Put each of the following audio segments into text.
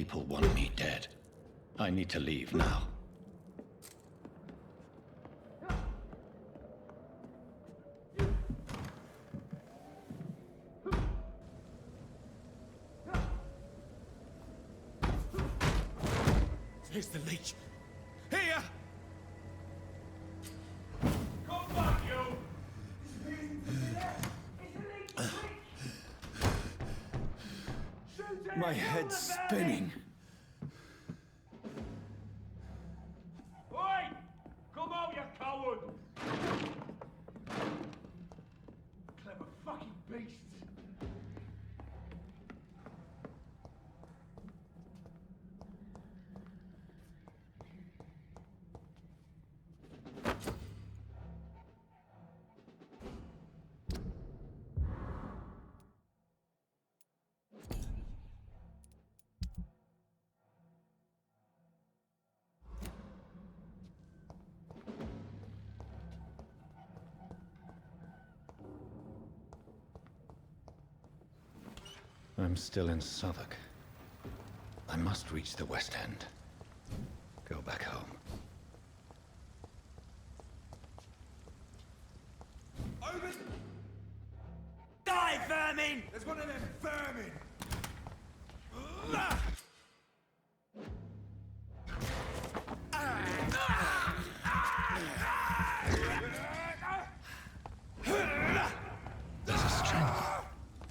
people want me dead. I need to leave now. Here's the leech. Here! Come back, you! My head's spinning. Oi! Come out, you coward! Clever fucking beast! I'm still in Southwark. I must reach the West End. Go back home. Open! Die, vermin! There's one of them vermin! There's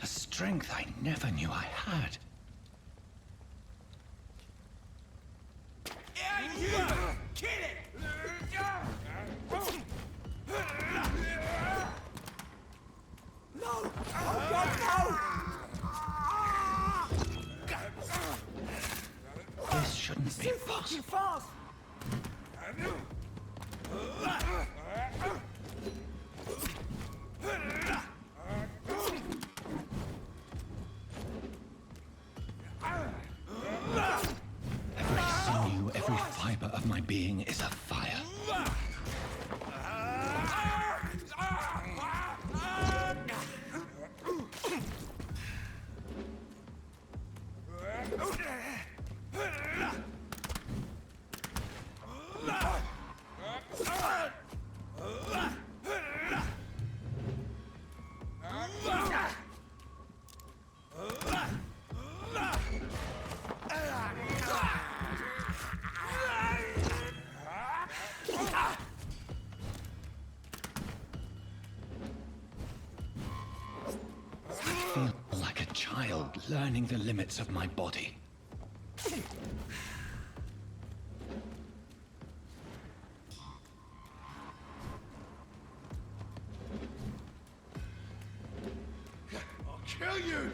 a strength I never knew I had. Kill it! No! Oh God, no! This shouldn't be possible. Fast! Every sinew, every fiber of my being is afire. I feel like a child learning the limits of my body. I'll kill you!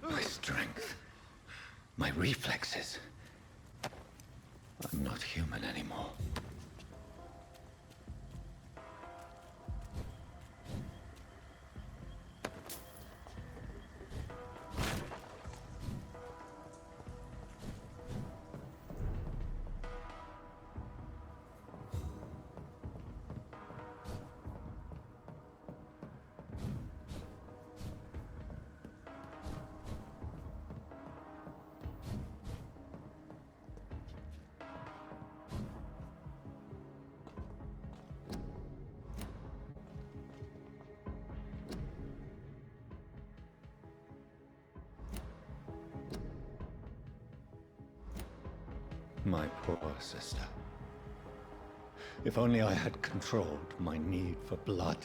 My strength, my reflexes. I'm not human anymore. My poor sister. If only I had controlled my need for blood.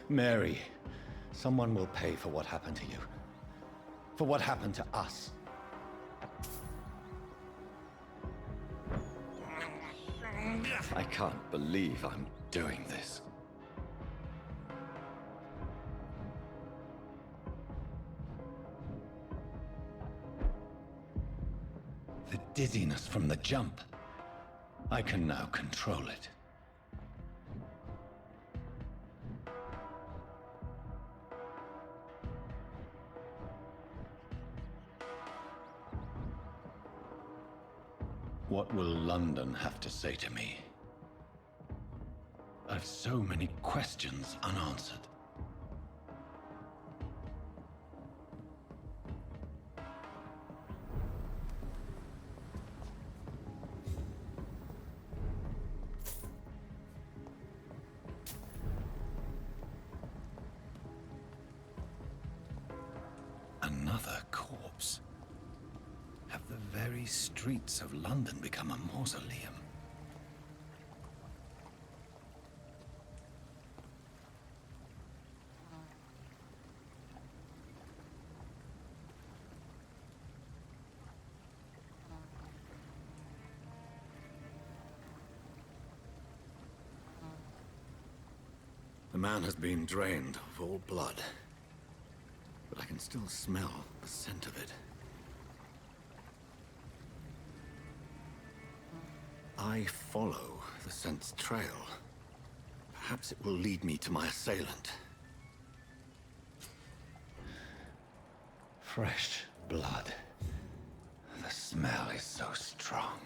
Mary, someone will pay for what happened to you. For what happened to us. I can't believe I'm doing this. The dizziness from the jump. I can now control it. What will London have to say to me? I've so many questions unanswered. Another corpse. Have the very streets of London become a mausoleum? The man has been drained of all blood, but I can still smell the scent of it. I follow the scent's trail. Perhaps it will lead me to my assailant. Fresh blood. The smell is so strong.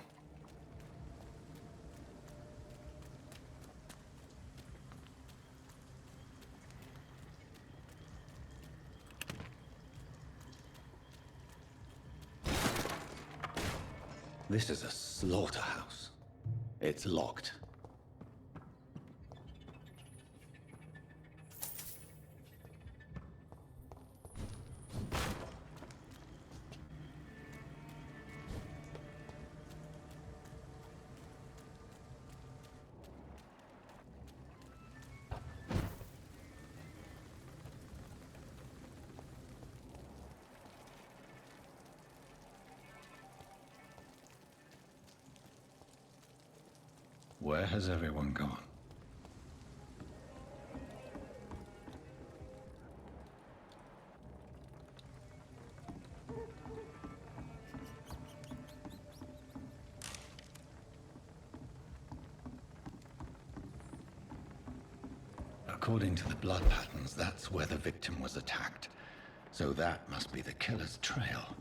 This is a slaughterhouse. It's locked. Where has everyone gone? According to the blood patterns, that's where the victim was attacked. So that must be the killer's trail.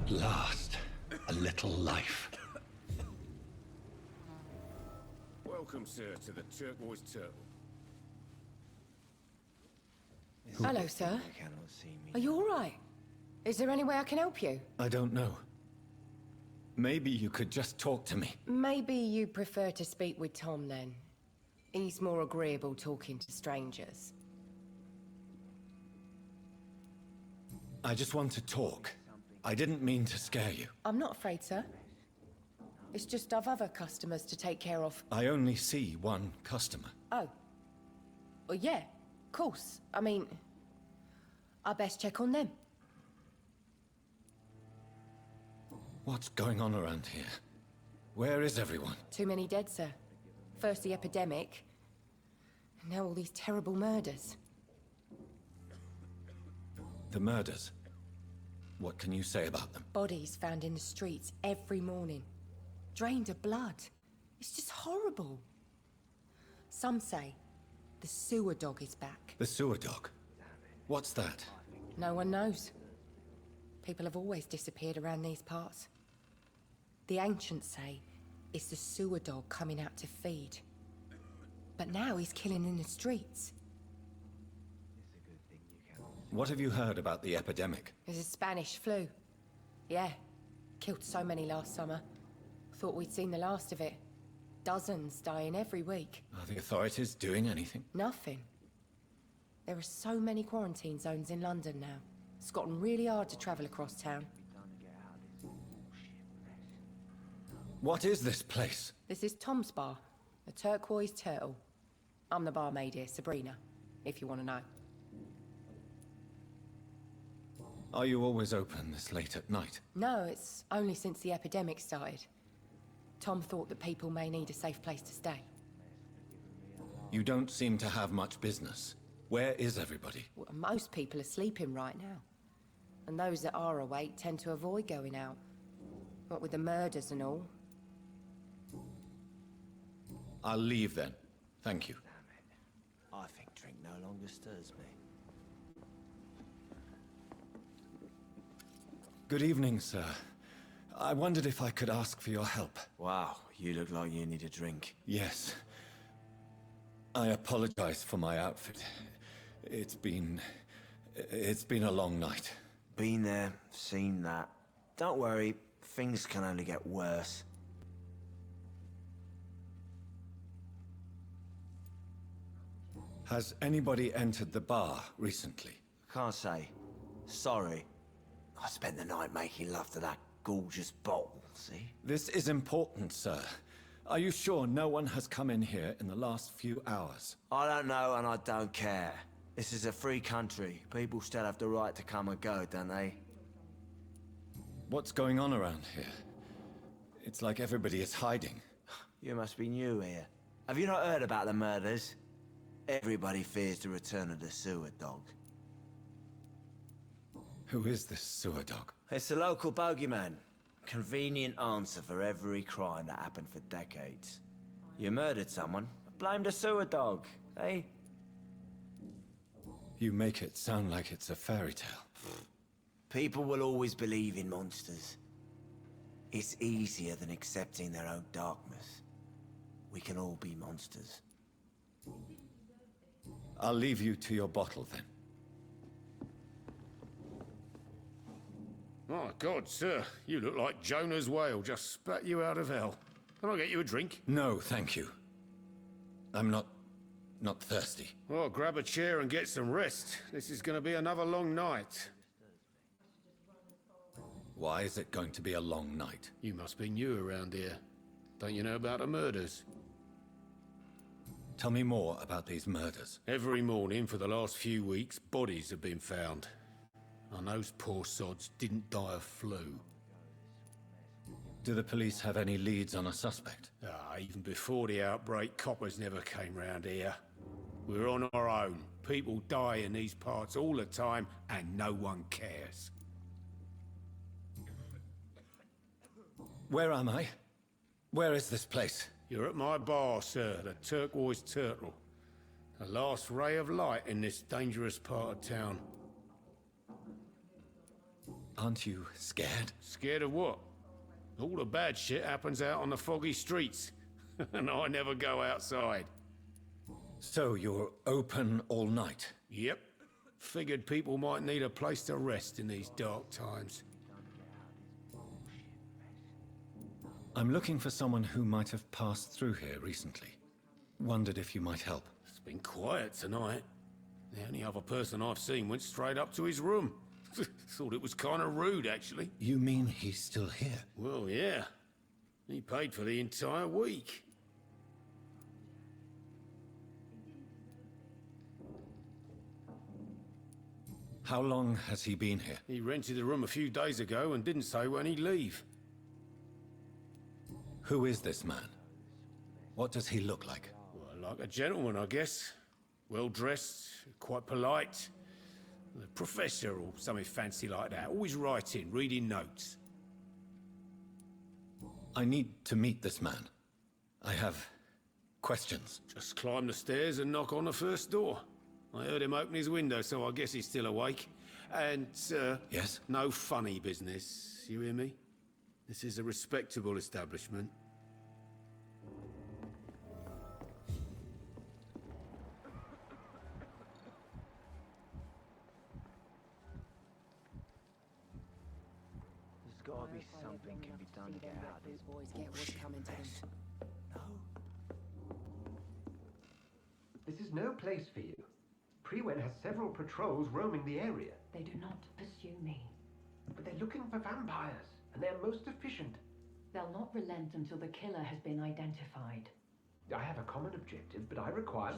At last, a little life. Welcome, sir, to the Turquoise Turtle. Hello, sir. Are you all right? Is there any way I can help you? I don't know. Maybe you could just talk to me. Maybe you prefer to speak with Tom, then. He's more agreeable talking to strangers. I just want to talk. I didn't mean to scare you. I'm not afraid, sir. It's just I've other customers to take care of. I only see one customer. Oh. Well, yeah, of course. I mean, I best check on them. What's going on around here? Where is everyone? Too many dead, sir. First the epidemic, and now all these terrible murders. The murders. What can you say about them? Bodies found in the streets every morning. Drained of blood. It's just horrible. Some say the sewer dog is back. The sewer dog? What's that? No one knows. People have always disappeared around these parts. The ancients say it's the sewer dog coming out to feed. But now he's killing in the streets. What have you heard about the epidemic? There's a Spanish flu. Yeah. Killed so many last summer. Thought we'd seen the last of it. Dozens dying every week. Are the authorities doing anything? Nothing. There are so many quarantine zones in London now. It's gotten really hard to travel across town. What is this place? This is Tom's bar, the Turquoise Turtle. I'm the barmaid here, Sabrina, if you want to know. Are you always open this late at night? No, it's only since the epidemic started. Tom thought that people may need a safe place to stay. You don't seem to have much business. Where is everybody? Well, most people are sleeping right now. And those that are awake tend to avoid going out. What with the murders and all. I'll leave then. Thank you. I think drink no longer stirs me. Good evening, sir. I wondered if I could ask for your help. Wow, you look like you need a drink. Yes. I apologize for my outfit. It's been a long night. Been there, seen that. Don't worry, things can only get worse. Has anybody entered the bar recently? Can't say. Sorry. I spent the night making love to that gorgeous bottle, see? This is important, sir. Are you sure no one has come in here in the last few hours? I don't know and I don't care. This is a free country. People still have the right to come and go, don't they? What's going on around here? It's like everybody is hiding. You must be new here. Have you not heard about the murders? Everybody fears the return of the sewer dog. Who is this sewer dog? It's the local bogeyman. Convenient answer for every crime that happened for decades. You murdered someone, blame the sewer dog, eh? You make it sound like it's a fairy tale. People will always believe in monsters. It's easier than accepting their own darkness. We can all be monsters. I'll leave you to your bottle then. My God, sir, you look like Jonah's whale just spat you out of hell. Can I get you a drink? No, thank you. I'm not thirsty. Well, grab a chair and get some rest. This is going to be another long night. Why is it going to be a long night? You must be new around here. Don't you know about the murders? Tell me more about these murders. Every morning for the last few weeks, bodies have been found. And those poor sods didn't die of flu. Do the police have any leads on a suspect? Even before the outbreak, coppers never came round here. We're on our own. People die in these parts all the time, and no one cares. Where am I? Where is this place? You're at my bar, sir, the Turquoise Turtle. The last ray of light in this dangerous part of town. Aren't you scared? Scared of what? All the bad shit happens out on the foggy streets. And I never go outside. So you're open all night? Yep. Figured people might need a place to rest in these dark times. I'm looking for someone who might have passed through here recently. Wondered if you might help. It's been quiet tonight. The only other person I've seen went straight up to his room. Thought it was kind of rude, actually. You mean he's still here? Well, yeah. He paid for the entire week. How long has he been here? He rented the room a few days ago and didn't say when he'd leave. Who is this man? What does he look like? Well, like a gentleman, I guess. Well-dressed, quite polite. A professor or something fancy like that. Always writing, reading notes. I need to meet this man. I have questions. Just climb the stairs and knock on the first door. I heard him open his window, so I guess he's still awake. And, Yes? no funny business, you hear me? This is a respectable establishment. There's gotta be something can be done to get out of this boys get what's coming to them. This is no place for you. Prewen has several patrols roaming the area. They do not pursue me. But they're looking for vampires, and they're most efficient. They'll not relent until the killer has been identified. I have a common objective, but I require...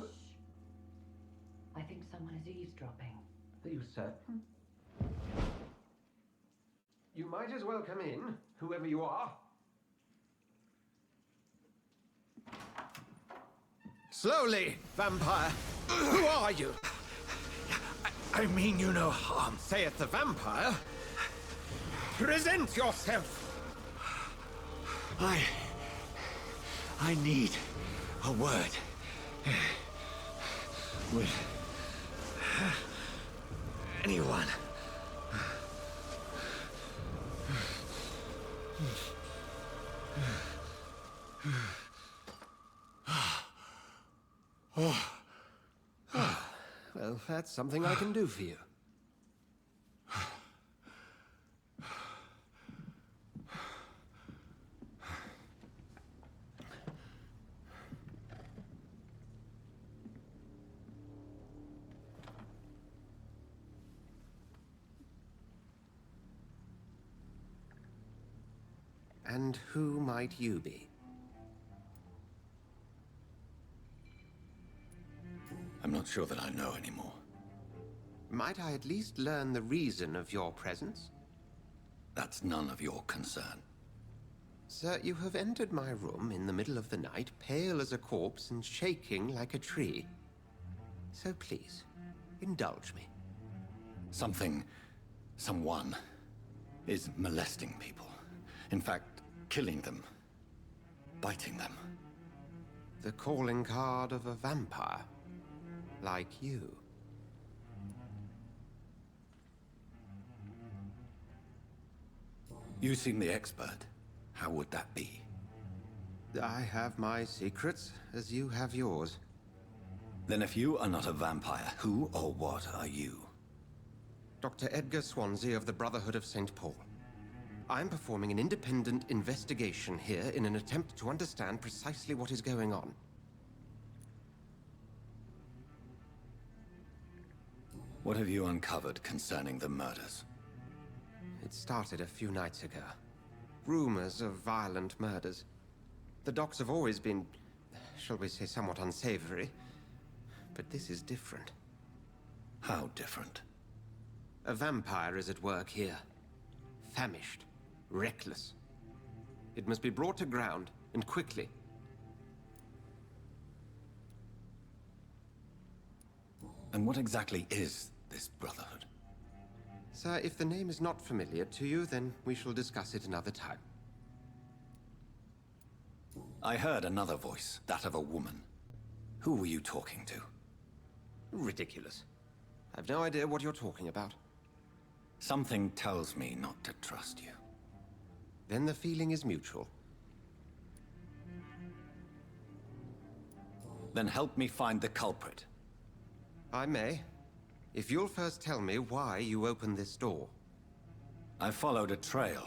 I think someone is eavesdropping. Are you certain? You might as well come in, whoever you are. Slowly, vampire! Who are you? I mean you no harm. Saith the vampire. Present yourself! I need a word. With anyone. Well, that's something I can do for you. And who might you be? I'm not sure that I know anymore. Might I at least learn the reason of your presence? That's none of your concern. Sir, you have entered my room in the middle of the night, pale as a corpse and shaking like a tree. So please, indulge me. Someone is molesting people. In fact, killing them. Biting them. The calling card of a vampire. Like you. You seem the expert. How would that be? I have my secrets, as you have yours. Then if you are not a vampire, who or what are you? Dr. Edgar Swansea of the Brotherhood of St. Paul. I'm performing an independent investigation here in an attempt to understand precisely what is going on. What have you uncovered concerning the murders? It started a few nights ago. Rumors of violent murders. The docks have always been, shall we say, somewhat unsavory. But this is different. How different? A vampire is at work here. Famished. Reckless. It must be brought to ground, and quickly. And what exactly is this Brotherhood? Sir, if the name is not familiar to you, then we shall discuss it another time. I heard another voice, that of a woman. Who were you talking to? Ridiculous. I've no idea what you're talking about. Something tells me not to trust you. Then the feeling is mutual. Then help me find the culprit. I may, if you'll first tell me why you opened this door. I followed a trail.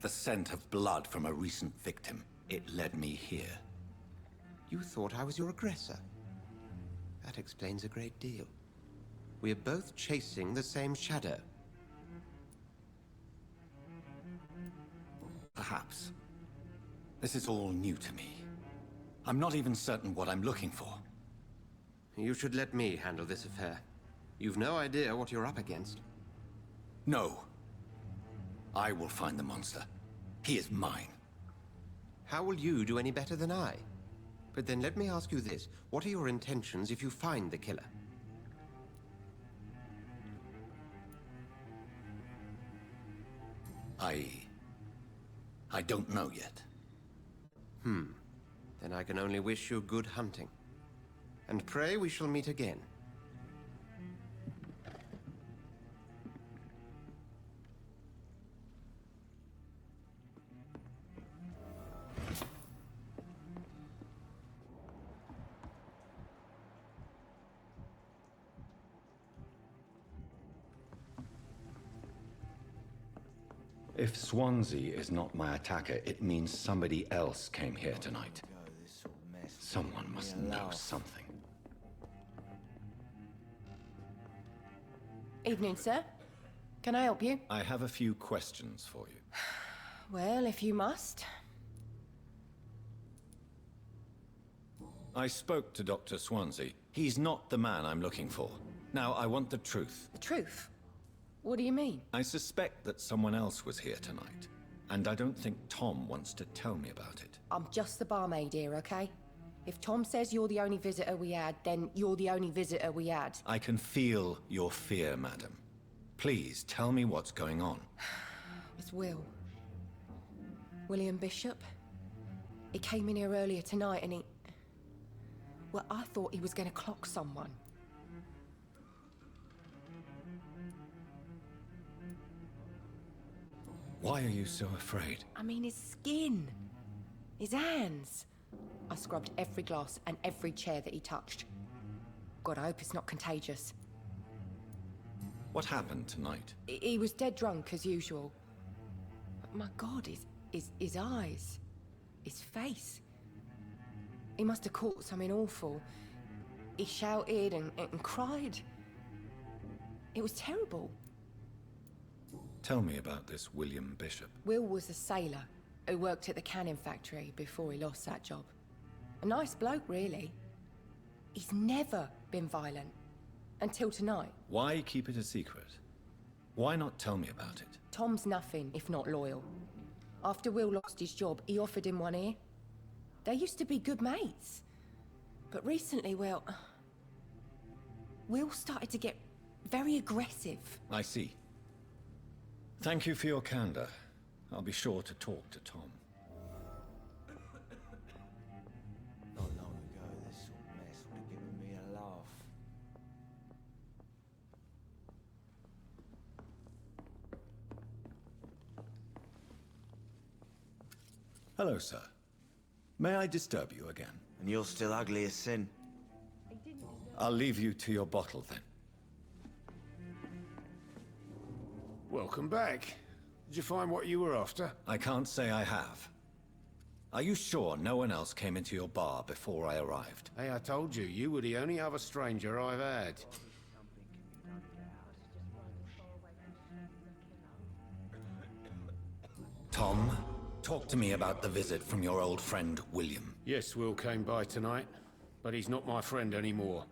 The scent of blood from a recent victim. It led me here. You thought I was your aggressor. That explains a great deal. We're both chasing the same shadow. Perhaps. This is all new to me. I'm not even certain what I'm looking for. You should let me handle this affair. You've no idea what you're up against. No. I will find the monster. He is mine. How will you do any better than I? But then let me ask you this. What are your intentions if you find the killer? I don't know yet. Then I can only wish you good hunting. And pray we shall meet again. If Swansea is not my attacker, it means somebody else came here tonight. Someone must know something. Evening, sir. Can I help you? I have a few questions for you. Well, if you must. I spoke to Dr. Swansea. He's not the man I'm looking for. Now, I want the truth. The truth? What do you mean? I suspect that someone else was here tonight. And I don't think Tom wants to tell me about it. I'm just the barmaid here, okay? If Tom says you're the only visitor we had, then you're the only visitor we had. I can feel your fear, madam. Please, tell me what's going on. It's Will. William Bishop. He came in here earlier tonight and he... Well, I thought he was going to clock someone. Why are you so afraid? I mean, his skin. His hands. I scrubbed every glass and every chair that he touched. God, I hope it's not contagious. What happened tonight? He was dead drunk, as usual. But my God, his eyes. His face. He must have caught something awful. He shouted and cried. It was terrible. Tell me about this William Bishop. Will was a sailor who worked at the canning factory before he lost that job. A nice bloke, really. He's never been violent. Until tonight. Why keep it a secret? Why not tell me about it? Tom's nothing if not loyal. After Will lost his job, he offered him one ear. They used to be good mates. But recently, well... Will started to get very aggressive. I see. Thank you for your candor. I'll be sure to talk to Tom. Not long ago, this sort of mess would have given me a laugh. Hello, sir. May I disturb you again? And you're still ugly as sin. I'll leave you to your bottle, then. Welcome back. Did you find what you were after? I can't say I have. Are you sure no one else came into your bar before I arrived? Hey, I told you, you were the only other stranger I've had. Tom, talk to me about the visit from your old friend, William. Yes, Will came by tonight, but he's not my friend anymore.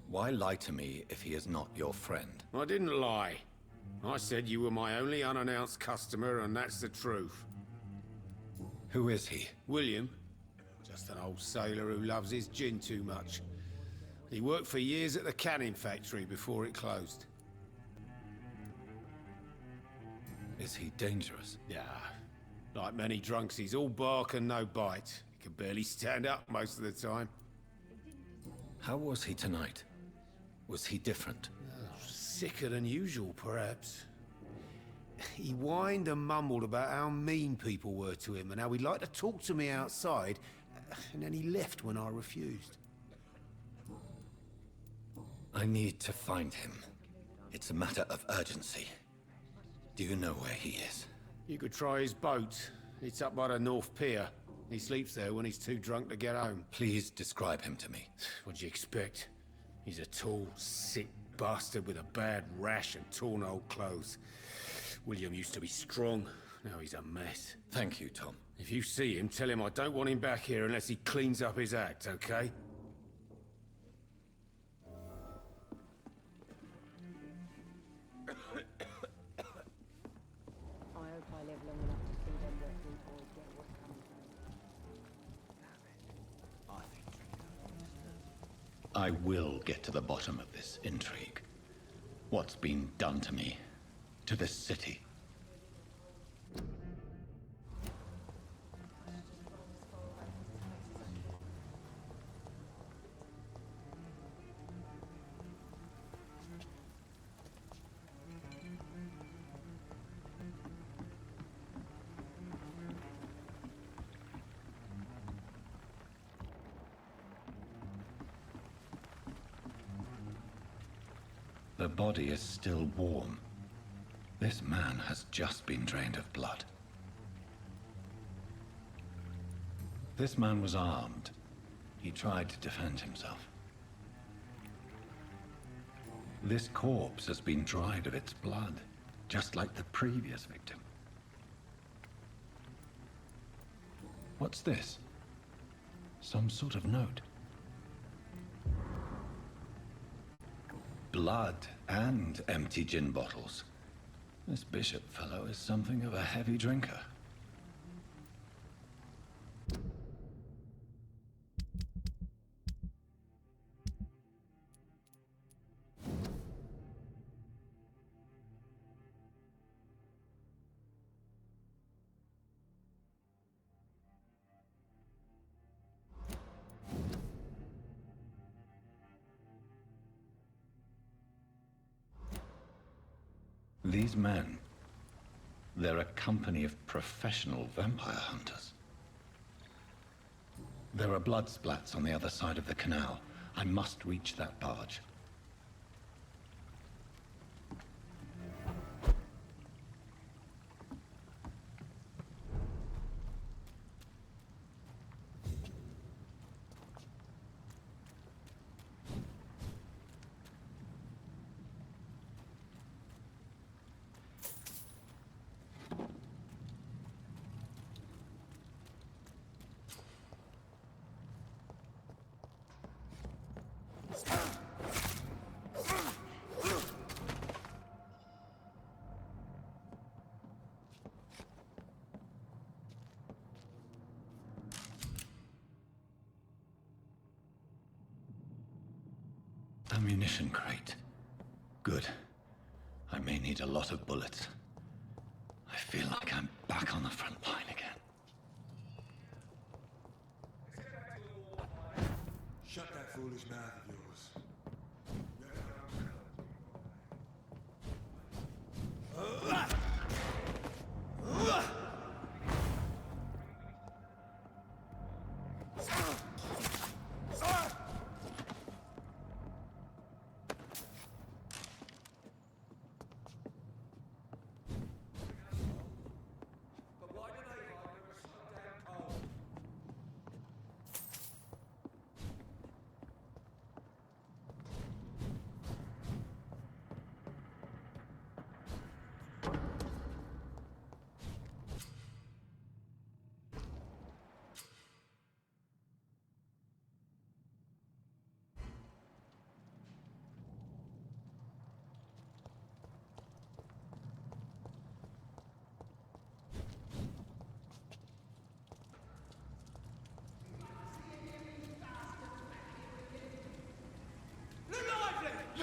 Why lie to me if he is not your friend? I didn't lie. I said you were my only unannounced customer, and that's the truth. Who is he? William, just an old sailor who loves his gin too much. He worked for years at the canning factory before it closed. Is he dangerous? Yeah, like many drunks, he's all bark and no bite. He can barely stand up most of the time. How was he tonight? Was he different? Sicker than usual, perhaps. He whined and mumbled about how mean people were to him and how he'd like to talk to me outside, and then he left when I refused. I need to find him. It's a matter of urgency. Do you know where he is? You could try his boat. It's up by the North Pier. He sleeps there when he's too drunk to get home. Please describe him to me. What'd you expect? He's a tall, sick bastard with a bad rash and torn old clothes. William used to be strong. Now he's a mess. Thank you, Tom. If you see him, tell him I don't want him back here unless he cleans up his act, okay? I will get to the bottom of this intrigue. What's been done to me, to this city. The body is still warm. This man has just been drained of blood. This man was armed. He tried to defend himself. This corpse has been dried of its blood, just like the previous victim. What's this? Some sort of note. Blood and empty gin bottles. This bishop fellow is something of a heavy drinker. These men, they're a company of professional vampire hunters. There are blood splats on the other side of the canal. I must reach that barge. Ammunition crate. Good. I may need a lot of bullets. I feel like I'm back on the front line again. Shut that foolish mouth of yours.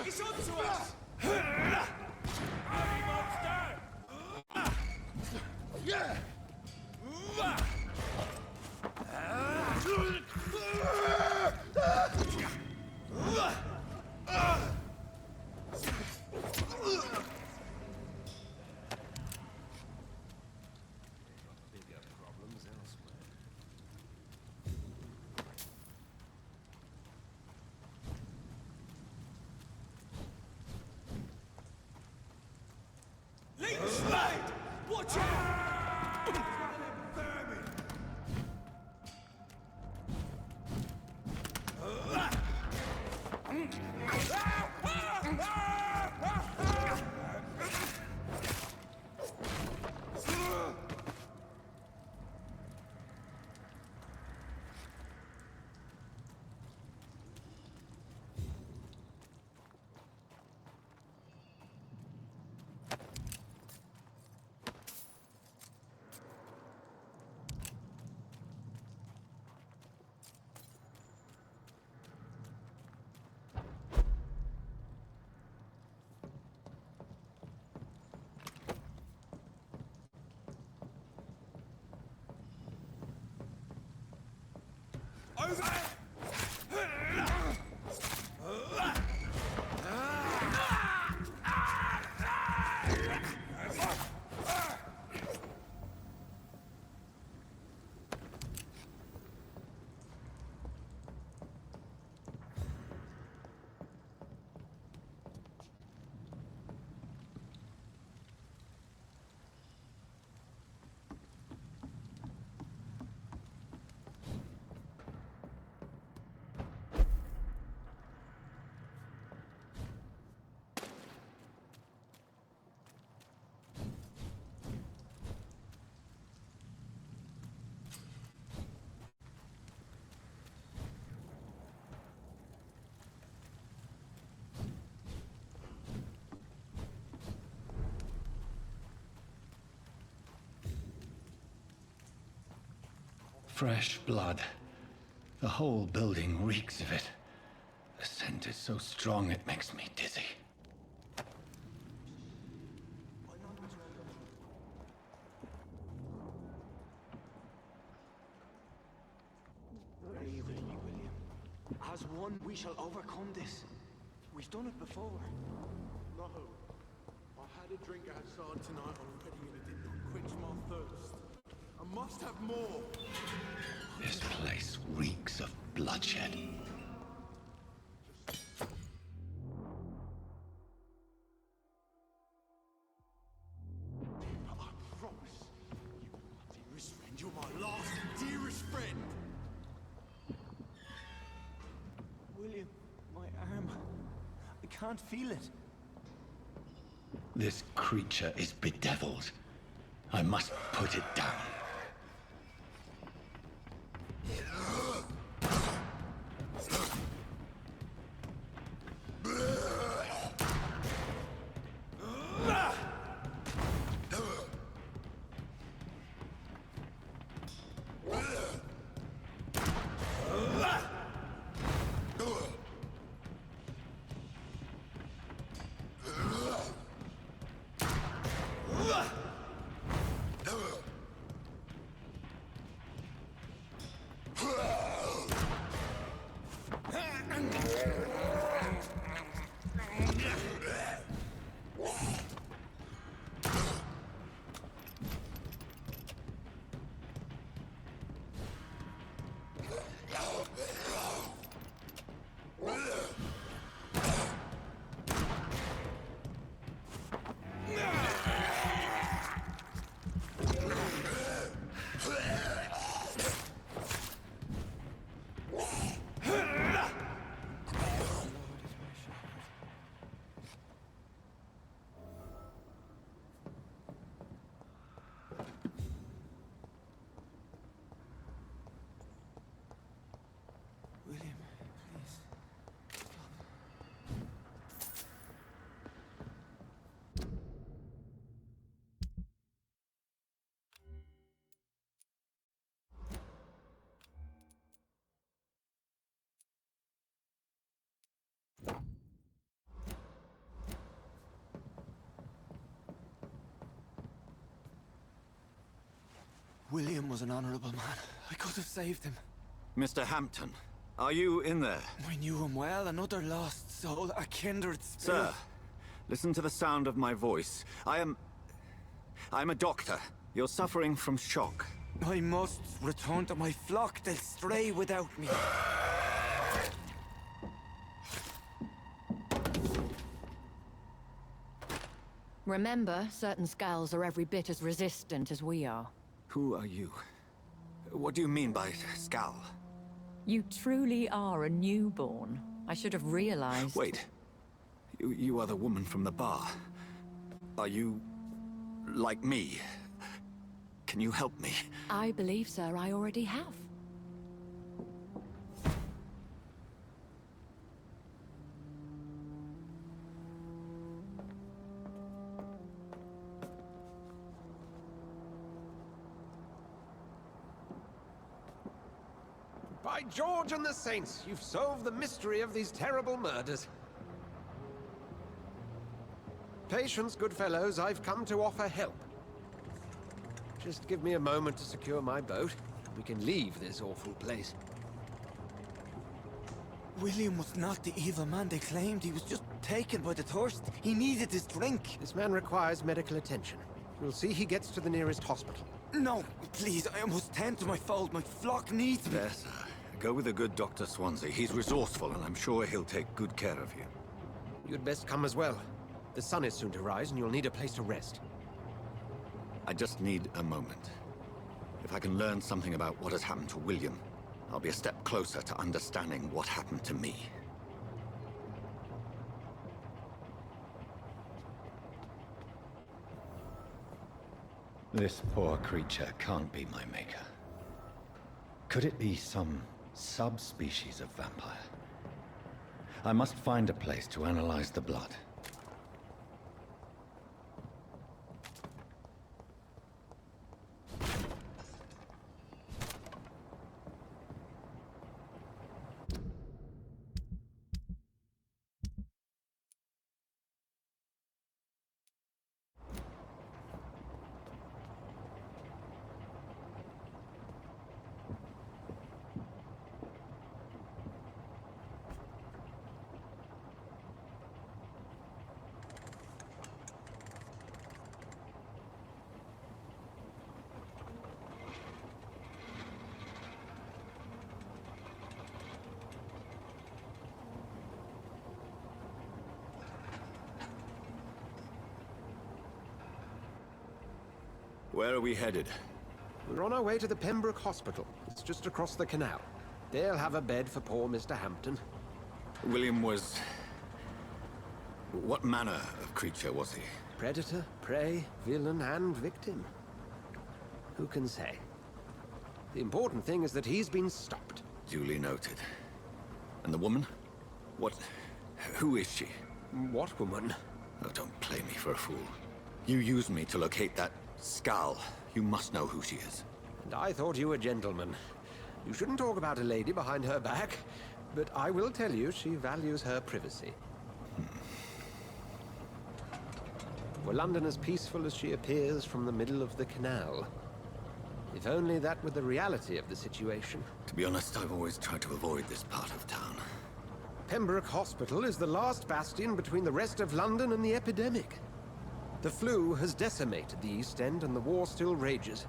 He's on to us! Hurry, monster! Yeah! Fresh blood. The whole building reeks of it. The scent is so strong it makes me dizzy. Are you ready, William? As one, we shall overcome this. We've done it before. No. I had a drink outside tonight already and it did not quench my thirst. I must have more. This place reeks of bloodshed. I promise. You are my dearest friend. You're my last and dearest friend. William, my arm. I can't feel it. This creature is bedeviled. I must put it down. William, please. William was an honorable man. I could have saved him. Mr. Hampton, are you in there? I knew him well, another lost soul, a kindred spirit. Sir, listen to the sound of my voice. I'm a doctor. You're suffering from shock. I must return to my flock. They'll stray without me. Remember, certain skulls are every bit as resistant as we are. Who are you? What do you mean by Skal? You truly are a newborn. I should have realized. Wait. You are the woman from the bar. Are you... like me? Can you help me? I believe, sir, I already have. By George and the Saints, you've solved the mystery of these terrible murders. Patience, good fellows, I've come to offer help. Just give me a moment to secure my boat. We can leave this awful place. William was not the evil man they claimed. He was just taken by the thirst. He needed his drink. This man requires medical attention. We'll see he gets to the nearest hospital. No, please, I must tend to my fold. My flock needs me. Yes, sir. Go with the good Dr. Swansea. He's resourceful, and I'm sure he'll take good care of you. You'd best come as well. The sun is soon to rise, and you'll need a place to rest. I just need a moment. If I can learn something about what has happened to William, I'll be a step closer to understanding what happened to me. This poor creature can't be my maker. Could it be some subspecies of vampire? I must find a place to analyze the blood. Where are we headed? We're on our way to the Pembroke Hospital. It's just across the canal. They'll have a bed for poor Mr. Hampton. William was... What manner of creature was he? Predator, prey, villain, and victim. Who can say? The important thing is that he's been stopped. Duly noted. And the woman? What... Who is she? What woman? Oh, don't play me for a fool. You used me to locate that skull. You must know who she is. And I thought you a gentleman. You shouldn't talk about a lady behind her back, but I will tell you she values her privacy. Were London as peaceful as she appears from the middle of the canal? If only that were the reality of the situation. To be honest, I've always tried to avoid this part of town. Pembroke Hospital is the last bastion between the rest of London and the epidemic. The flu has decimated the East End and the war still rages.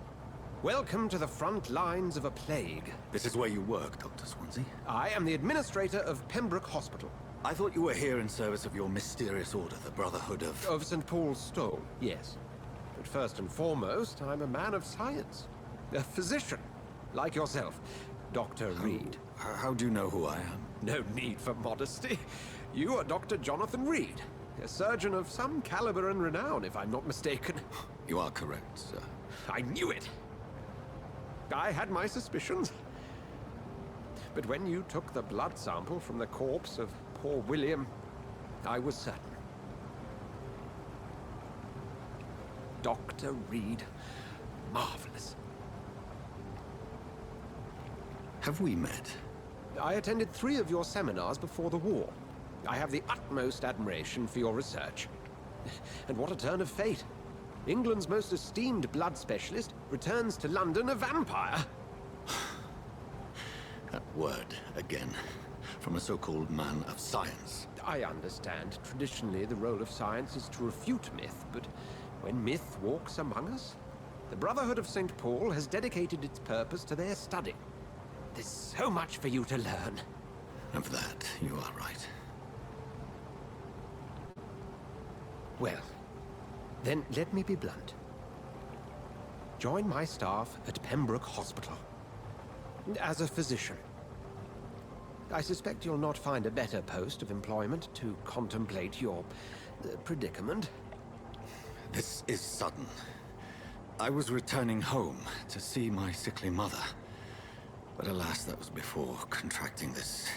Welcome to the front lines of a plague. This is where you work, Dr. Swansea? I am the administrator of Pembroke Hospital. I thought you were here in service of your mysterious order, the Brotherhood of... Of St. Paul's Stole, yes. But first and foremost, I'm a man of science. A physician, like yourself, Dr. Reid. How do you know who I am? No need for modesty. You are Dr. Jonathan Reid, a surgeon of some caliber and renown, if I'm not mistaken. You are correct, sir. I knew it! I had my suspicions. But when you took the blood sample from the corpse of poor William, I was certain. Dr. Reid. Marvelous. Have we met? I attended 3 of your seminars before the war. I have the utmost admiration for your research. And what a turn of fate. England's most esteemed blood specialist returns to London a vampire. That word, again. From a so-called man of science. I understand. Traditionally, the role of science is to refute myth, but when myth walks among us, the Brotherhood of St. Paul has dedicated its purpose to their study. There's so much for you to learn. Of that, you are right. Well, then let me be blunt. Join my staff at Pembroke Hospital. As a physician. I suspect you'll not find a better post of employment to contemplate your predicament. This is sudden. I was returning home to see my sickly mother. But alas, that was before contracting this...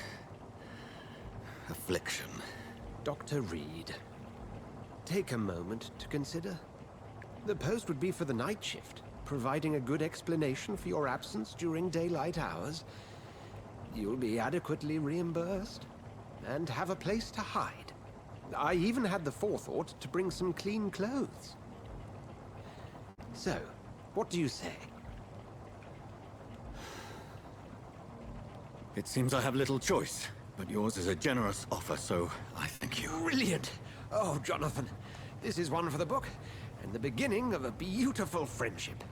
affliction. Dr. Reid, take a moment to consider. The post would be for the night shift, providing a good explanation for your absence during daylight hours. You'll be adequately reimbursed, and have a place to hide. I even had the forethought to bring some clean clothes. So, what do you say? It seems I have little choice. But yours is a generous offer, so I thank you. Brilliant! Oh, Jonathan, this is one for the book, and the beginning of a beautiful friendship.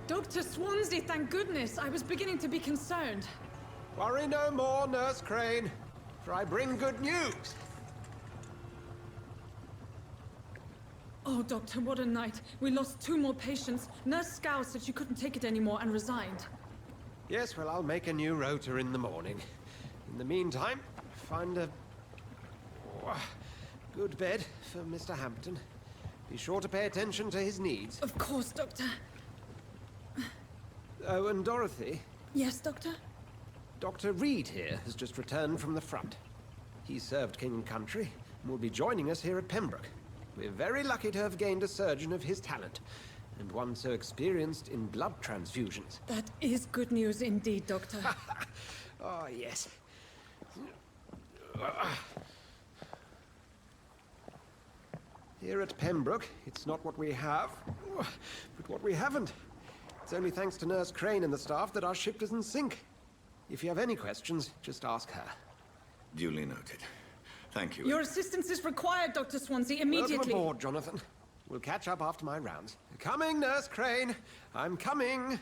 Dr. Swansea, thank goodness. I was beginning to be concerned. Worry no more, Nurse Crane, for I bring good news. Oh, Doctor, what a night. We lost 2 more patients. Nurse Scow said she couldn't take it anymore and resigned. Yes, well, I'll make a new rota in the morning. In the meantime, find a good bed for Mr. Hampton. Be sure to pay attention to his needs. Of course, Doctor. Oh, and Dorothy? Yes, Doctor? Dr. Reid here has just returned from the front. He served King and Country and will be joining us here at Pembroke. We're very lucky to have gained a surgeon of his talent, and one so experienced in blood transfusions. That is good news indeed, Doctor. Oh, yes. Here at Pembroke, it's not what we have, but what we haven't. It's only thanks to Nurse Crane and the staff that our ship doesn't sink. If you have any questions, just ask her. Duly noted. Thank you. Your assistance is required, Dr. Swansea, immediately. Welcome aboard, Jonathan. We'll catch up after my rounds. Coming, Nurse Crane. I'm coming.